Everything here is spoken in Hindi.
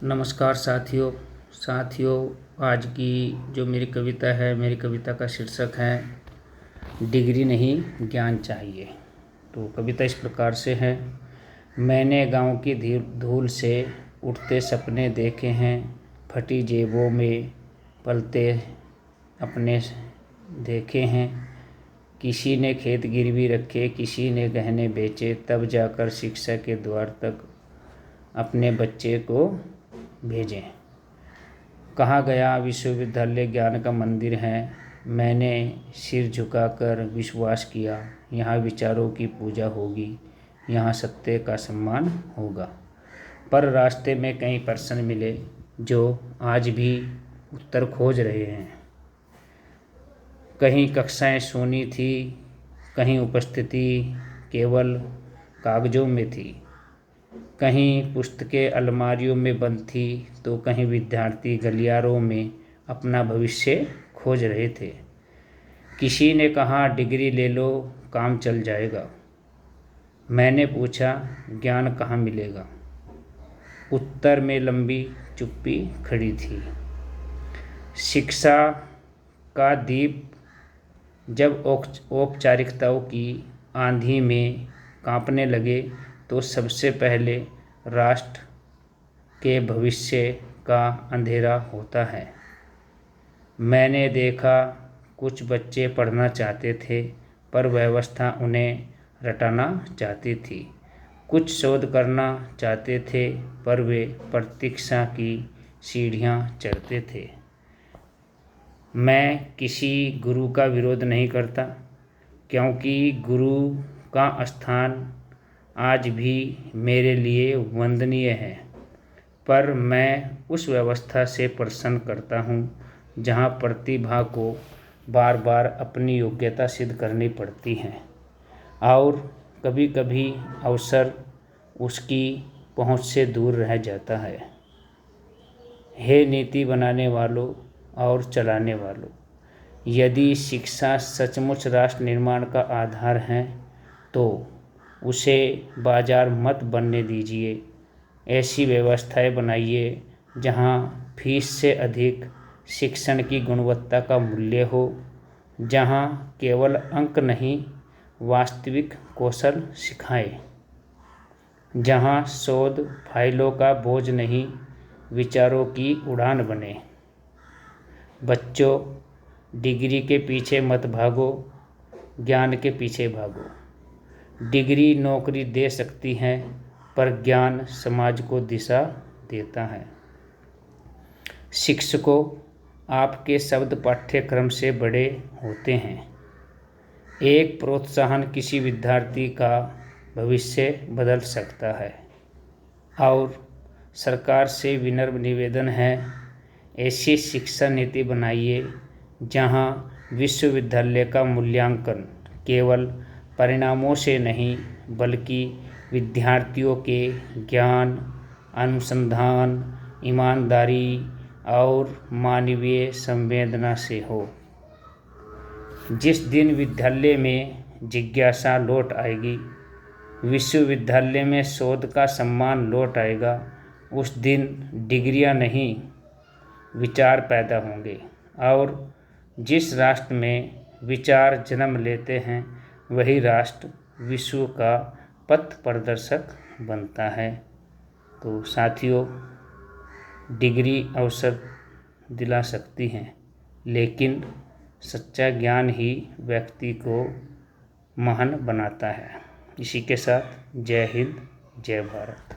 नमस्कार साथियों। आज की जो मेरी कविता है, मेरी कविता का शीर्षक है डिग्री नहीं ज्ञान चाहिए। तो कविता इस प्रकार से है। मैंने गांव की धूल से उठते सपने देखे हैं, फटी जेबों में पलते अपने देखे हैं। किसी ने खेत गिरवी रखे, किसी ने गहने बेचे, तब जाकर शिक्षा के द्वार तक अपने बच्चे को भेजें। कहा गया विश्वविद्यालय ज्ञान का मंदिर है। मैंने सिर झुकाकर विश्वास किया, यहाँ विचारों की पूजा होगी, यहाँ सत्य का सम्मान होगा। पर रास्ते में कई प्रश्न मिले जो आज भी उत्तर खोज रहे हैं। कहीं कक्षाएं सुनी थी, कहीं उपस्थिति केवल कागजों में थी, कहीं पुस्तकें अलमारियों में बंद थी, तो कहीं विद्यार्थी गलियारों में अपना भविष्य खोज रहे थे। किसी ने कहा डिग्री ले लो, काम चल जाएगा। मैंने पूछा ज्ञान कहाँ मिलेगा। उत्तर में लंबी चुप्पी खड़ी थी। शिक्षा का दीप जब औपचारिकताओं की आंधी में कांपने लगे तो सबसे पहले राष्ट्र के भविष्य का अंधेरा होता है। मैंने देखा कुछ बच्चे पढ़ना चाहते थे, पर व्यवस्था उन्हें रटाना चाहती थी। कुछ शोध करना चाहते थे, पर वे प्रतीक्षा की सीढ़ियाँ चढ़ते थे। मैं किसी गुरु का विरोध नहीं करता, क्योंकि गुरु का स्थान आज भी मेरे लिए वंदनीय है। पर मैं उस व्यवस्था से प्रश्न करता हूँ जहाँ प्रतिभा को बार बार अपनी योग्यता सिद्ध करनी पड़ती है और कभी कभी अवसर उसकी पहुँच से दूर रह जाता है। हे नीति बनाने वालों और चलाने वालों, यदि शिक्षा सचमुच राष्ट्र निर्माण का आधार है तो उसे बाजार मत बनने दीजिए। ऐसी व्यवस्थाएं बनाइए जहां फीस से अधिक शिक्षण की गुणवत्ता का मूल्य हो, जहां केवल अंक नहीं वास्तविक कौशल सिखाएं, जहां शोध फाइलों का बोझ नहीं विचारों की उड़ान बने। बच्चों, डिग्री के पीछे मत भागो, ज्ञान के पीछे भागो। डिग्री नौकरी दे सकती है, पर ज्ञान समाज को दिशा देता है। शिक्षकों, आपके शब्द पाठ्यक्रम से बड़े होते हैं। एक प्रोत्साहन किसी विद्यार्थी का भविष्य बदल सकता है। और सरकार से विनम्र निवेदन है, ऐसी शिक्षा नीति बनाइए जहां विश्वविद्यालय का मूल्यांकन केवल परिणामों से नहीं बल्कि विद्यार्थियों के ज्ञान, अनुसंधान, ईमानदारी और मानवीय संवेदना से हो। जिस दिन विद्यालय में जिज्ञासा लौट आएगी, विश्वविद्यालय में शोध का सम्मान लौट आएगा, उस दिन डिग्रियां नहीं विचार पैदा होंगे। और जिस राष्ट्र में विचार जन्म लेते हैं, वही राष्ट्र विश्व का पथ प्रदर्शक बनता है। तो साथियों, डिग्री अवसर दिला सकती हैं, लेकिन सच्चा ज्ञान ही व्यक्ति को महान बनाता है। इसी के साथ जय हिंद, जय भारत।